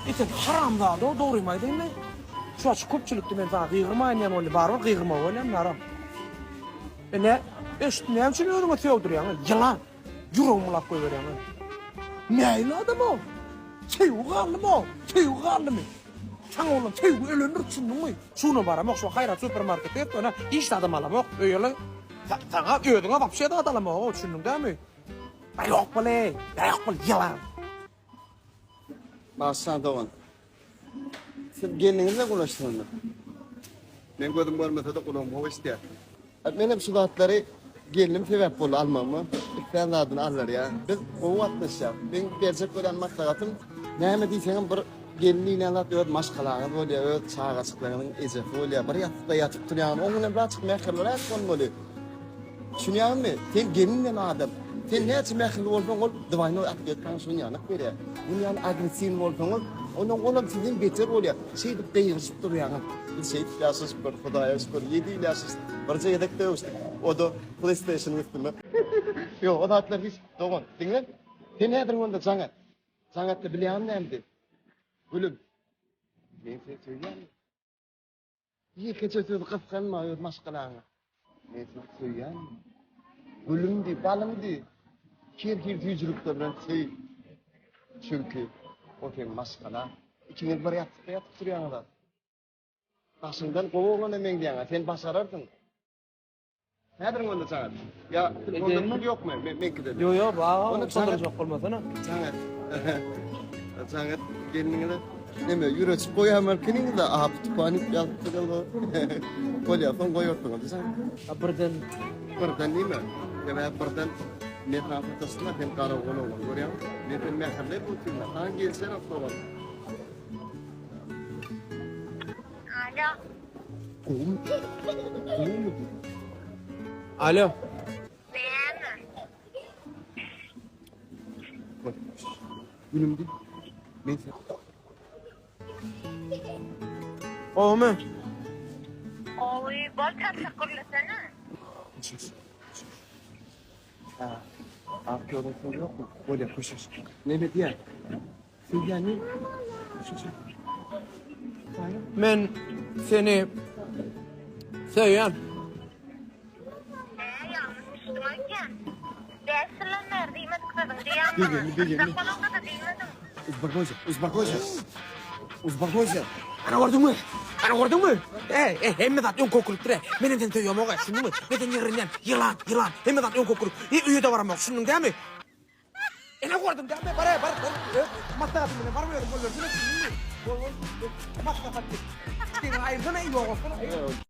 İşte haram da o doğruymaydı değil mi? Şu açık köpçülükte ben sana kıygırmayın öyle var mı kıygırma öyle mi haram? Ne? İşte ne için öyle atıyor yani? Yalan. Yüreğimi laf koyuyor yani. Neyle adam o? Teyuğallı mı o? Teyuğallı mı? Sen oğlum teyuğu ölünür düşündün mü? Şunu var ama şu hayrat süpermarkete et öyle işte adam alamak öyle. Sana ödüğüne bak bir şey de adalamak o düşündün değil mi? Ben yok böyle. Ben yok böyle yalan. Başsan doğan. Siz gelinizle ulaştınız. Ben gördüm görmese de kulağım o istiyor. Benim şu dağıtları gelinim sebep bol almamı. İkten adını alır ya. Biz o atmış ya. Ben gerçek gören maksatım. Ne diyeceğim bir gelinliğine anlatıyor maşkalarını böyle öyle sağa açıklarının ece böyle bir yatıp yatıp duruyor. Onun bir açık mekirler son böyle. Şunu mı? Sen gelinle adam. Sen ne için mekirli olsan ol divayını atletken şunu yanık veriyor. Bunu yani agresif olsan ol. Onun oğlum sizin beter oluyor. Şey de değişip duruyor. Bir şey ilaçsız bir Xudaya şükür. 7 ilaçsız. Barca yedekte uçtu. O da PlayStation üstünde. Yok o da atlar hiç doğan. Dinle. Sen ne edin onda sanat? Sanatta bileğim nemdi. Gülüm. Ben size söyleyeyim. İyi keçe sözü kıskanma maşkalarına. Ben size söyleyeyim. Gülüm di, balım di. Kir tüycülükte ben şey. Çünkü o sen maşkala. İkiniz bir yatıp duruyor da. Başından kovuğuna emen diyene, sen başarırdın. Ne derim onda sana? Ya, onda yok mu? Ben gidelim. Yo, bağ, çadır çok olmasana. Sana gelinine de neme yürüyüp koyamarken de ahap panik yaptı da. Koy yapın koyuyorsun onu sen. Birden değil mi? Ya birden ne taraftasına hem karavan olur. Görüyor musun? Ben mehalle bu. Hangi gelsen hafta var. Alo. Bak. Gülüm değil. Neyse. O mu? Oy, bol teşekkürlesene. Arkadaşlar yok mu? Böyle koşuş. Ne diye? Sen yani koşuş. Ben seni seviyorum. Yanlış Müslümanken. Dersilen neredeyim kızım diyemem. Bilgin. Sakalımda da değmedim. Uzbakhoca. Ana gördün mü? Hem de yon kokuluktur. Benim seni seviyorum o kadar şunu mu? Neden yerinden yılan. Hem de yon kokuluk. Üye de varam yok şunun değil mi? Ne gördüm değil mi? Bara. Masaya atın var mı öyle? Masaya atın. Ayırsana iyi olsun.